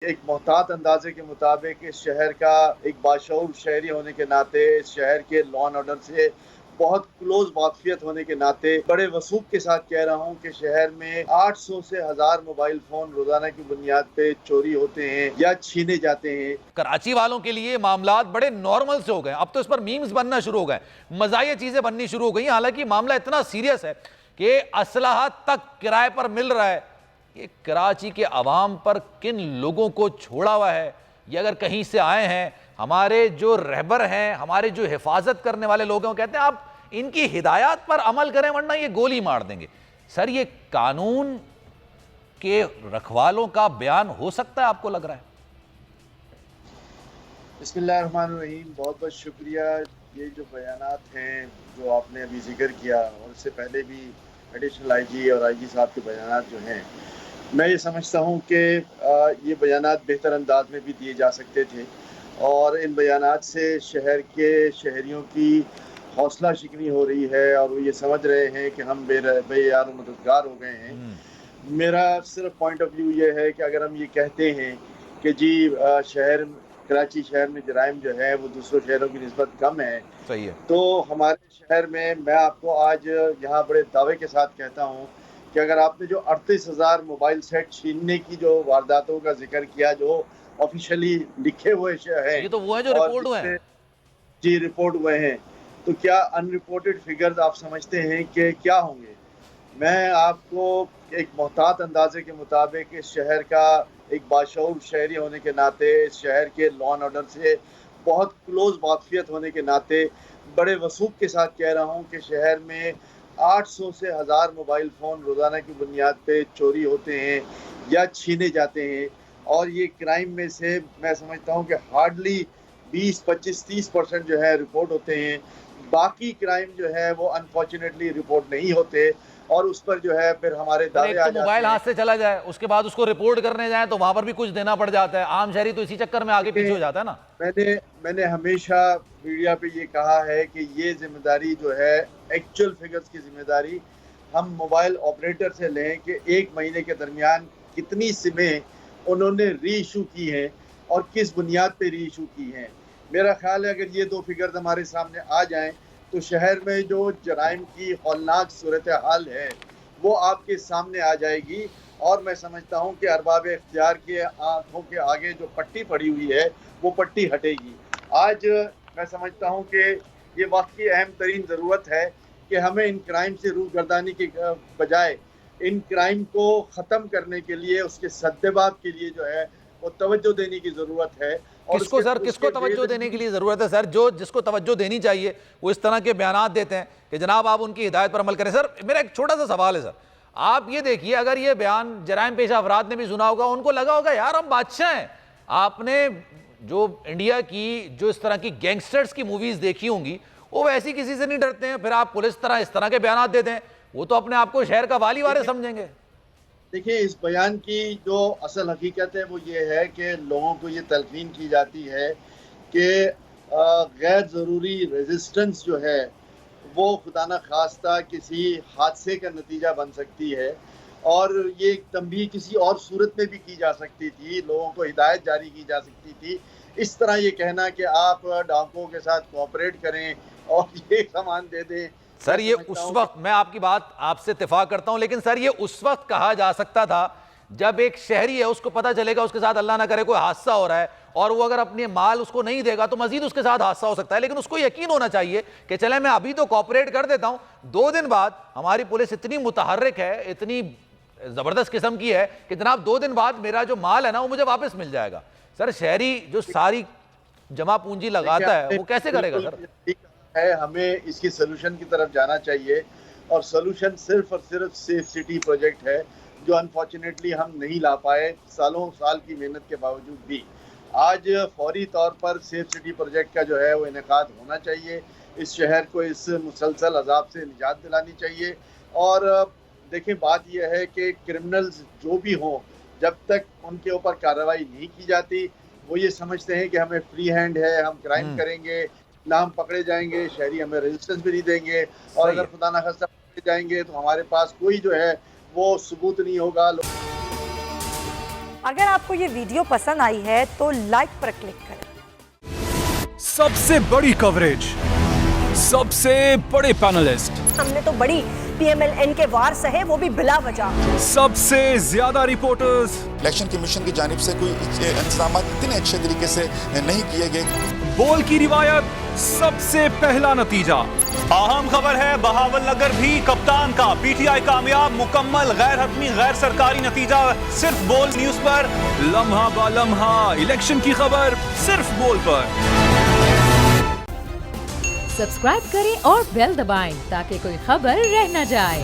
एक मोहतात अंदाजे के मुताबिक इस शहर का एक बाशऊर शहरी होने के नाते, इस शहर के लॉ एंड ऑर्डर से बहुत क्लोज वाकफियत होने के नाते बड़े वसूख के साथ कह रहा हूँ कि शहर में 800 से 1000 मोबाइल फोन रोजाना की बुनियाद पे चोरी होते हैं या छीने जाते हैं। कराची वालों के लिए मामलात बड़े नॉर्मल से हो गए, अब तो इस पर मीम्स बनना शुरू हो गए, मजाहिया चीजें बननी शुरू हो गई। हालांकि मामला इतना सीरियस है कि असलहा तक किराए पर मिल रहा है। ये कराची के अवाम पर किन लोगों को छोड़ा हुआ है? ये अगर कहीं से आए हैं, हमारे जो रहबर हैं, हमारे जो हिफाजत करने वाले लोग हैं, वो कहते हैं आप इनकी हिदायत पर अमल करें वरना ये गोली मार देंगे। सर, ये कानून के रखवालों का बयान हो सकता है, आपको लग रहा है? बिस्मिल्लाहिर्रहमानिर्रहीम, बहुत बहुत शुक्रिया। ये जो बयानात हैं जो आपने अभी जिक्र किया और इससे पहले भी एडिशनल आईजी और आईजी साहब के बयानात जो हैं, मैं ये समझता हूँ कि ये बयानात बेहतर अंदाज में भी दिए जा सकते थे और इन बयानात से शहर के शहरियों की हौसला शिकनी हो रही है और वो ये समझ रहे हैं कि हम बेयार मददगार हो गए हैं। मेरा सिर्फ पॉइंट ऑफ व्यू ये है कि अगर हम ये कहते हैं कि जी शहर कराची शहर में जराइम जो है वो दूसरों शहरों की निस्बत कम है, सही है। तो हमारे शहर में मैं आपको आज यहाँ बड़े दावे के साथ कहता हूँ कि अगर आपने जो 38,000 मोबाइल सेट छीनने की जो वारदातों का जिक्र किया जो ऑफिशियली लिखे हुए हैं ये तो वो है जो और रिपोर्ट हुए जिसमें हैं। जी रिपोर्ट हुए हैं, तो क्या अनरिपोर्टेड फिगर्स आप समझते हैं कि क्या होंगे? मैं आपको एक मोहतात अंदाजे के मुताबिक इस शहर का एक बाशऊर शहरी होने के नाते, इस शहर के लॉ एंड ऑर्डर से बहुत क्लोज वाकफियत होने के नाते बड़े वसूख के साथ कह रहा हूँ कि शहर में 800 से 1000 मोबाइल फ़ोन रोज़ाना की बुनियाद पे चोरी होते हैं या छीने जाते हैं और ये क्राइम में से मैं समझता हूँ कि हार्डली 20, 25, 30% जो है रिपोर्ट होते हैं। बाकी क्राइम जो है वो अनफॉर्चुनेटली रिपोर्ट नहीं होते और उस पर जो है फिर हमारे सर, दावे एक आ तो जाते मोबाइल हैं। हाथ से चला जाए, उसके बाद उसको रिपोर्ट करने जाए तो वहां पर भी कुछ देना पड़ जाता है। आम शहरी तो इसी चक्कर में आगे पीछे हो जाता है ना। मैंने मैंने हमेशा मीडिया पे ये कहा है कि ये जिम्मेदारी जो है एक्चुअल फिगर्स की जिम्मेदारी हम मोबाइल ऑपरेटर से लें कि एक महीने के दरमियान कितनी सिमें उन्होंने री इशू की हैं और किस बुनियाद पे री इशू की हैं। मेरा ख्याल है अगर ये दो फिगर्स हमारे सामने आ जाएं तो शहर में जो जराइम की हौलनाक सूरत हाल है वो आपके सामने आ जाएगी और मैं समझता हूँ कि अरबाब इख्तियार के आंखों के आगे जो पट्टी पड़ी हुई है वो पट्टी हटेगी। आज मैं समझता हूँ कि ये वाकई अहम तरीन ज़रूरत है कि हमें इन क्राइम से रूगर्दानी के बजाय इन क्राइम को ख़त्म करने के लिए उसके सद्देबाब के लिए जो है वो तवज्जो देने की ज़रूरत है। और किसको सर, उसके किसको तवज्जो देने के बेज़मीनी लिए जरूरत है? सर, जो जिसको तवज्जो देनी चाहिए वो इस तरह के बयानात देते हैं कि जनाब आप उनकी हिदायत पर अमल करें। सर, मेरा एक छोटा सा सवाल है। सर, आप ये देखिए, अगर ये बयान जराइम पेशा अफराद ने भी सुना होगा, उनको लगा होगा यार हम बादशाह हैं। आपने जो इंडिया की जो इस तरह की गैंगस्टर्स की मूवीज देखी होंगी, वो वैसी किसी से नहीं डरते हैं। फिर आप पुलिस तरह इस तरह के बयानात देते हैं, वो तो अपने आप को शहर का वाली वारिस समझेंगे। देखिए, इस बयान की जो असल हकीकत है वो ये है कि लोगों को ये तलकीन की जाती है कि गैर ज़रूरी रेजिस्टेंस जो है वो खुदा न खास्ता किसी हादसे का नतीजा बन सकती है और ये तंबीह किसी और सूरत में भी की जा सकती थी, लोगों को हिदायत जारी की जा सकती थी। इस तरह ये कहना कि आप डाकुओं के साथ कोऑपरेट करें और ये सामान दे दें, मैं सर, ये समझता उस हूँ वक्त, मैं आपकी बात आपसे इत्तेफाक करता हूं, लेकिन सर ये उस वक्त कहा जा सकता था जब एक शहरी है, उसको पता चलेगा उसके साथ अल्लाह ना करे कोई हादसा हो रहा है और वो अगर अपने माल उसको नहीं देगा तो मजीद उसके साथ हादसा हो सकता है। लेकिन उसको यकीन होना चाहिए कि चले मैं अभी तो कॉपरेट कर देता हूं, 2 दिन बाद हमारी पुलिस इतनी मुतहर्रिक है, इतनी जबरदस्त किस्म की है कि जनाब 2 दिन बाद मेरा जो माल है ना वो मुझे वापस मिल जाएगा। सर, शहरी जो सारी जमा पूंजी लगाता है वो कैसे करेगा? सर, है हमें इसकी सोल्यूशन की तरफ जाना चाहिए और सोल्यूशन सिर्फ और सिर्फ सेफ सिटी प्रोजेक्ट है जो अनफॉर्चुनेटली हम नहीं ला पाए सालों साल की मेहनत के बावजूद भी। आज फौरी तौर पर सेफ सिटी प्रोजेक्ट का जो है वो इनेकाद होना चाहिए। इस शहर को इस मुसलसल अजाब से निजात दिलानी चाहिए और देखिए बात यह है कि क्रिमिनल्स जो भी हों, जब तक उनके ऊपर कार्रवाई नहीं की जाती वो ये समझते हैं कि हमें फ्री हैंड है, हम क्राइम करेंगे ना, हम पकड़े जाएंगे, शहरी हमें रेजिस्टेंस भी नहीं देंगे और सही अगर है। खुदा ना खास्ता पकड़े जाएंगे तो हमारे पास कोई जो है वो सबूत नहीं होगा। अगर आपको ये वीडियो पसंद आई है तो लाइक पर क्लिक करें। सबसे बड़ी कवरेज, सबसे बड़े पैनलिस्ट, हमने तो बड़ी PMLN के वार सहे, वो भी बिला वजह। सबसे ज्यादा रिपोर्टर्स। इलेक्शन कमीशन की जानिब से कोई इंतजाम इतने अच्छे तरीके से नहीं किए गए। बोल की रिवायत, सबसे पहला नतीजा। अहम खबर है बहावलनगर भी कप्तान का, PTI कामयाब, मुकम्मल गैर हतमी गैर सरकारी नतीजा सिर्फ बोल न्यूज पर। लम्हा बा लम्हा इलेक्शन की खबर सिर्फ बोल पर। सब्सक्राइब करें और बेल दबाएं ताकि कोई खबर रह न जाए।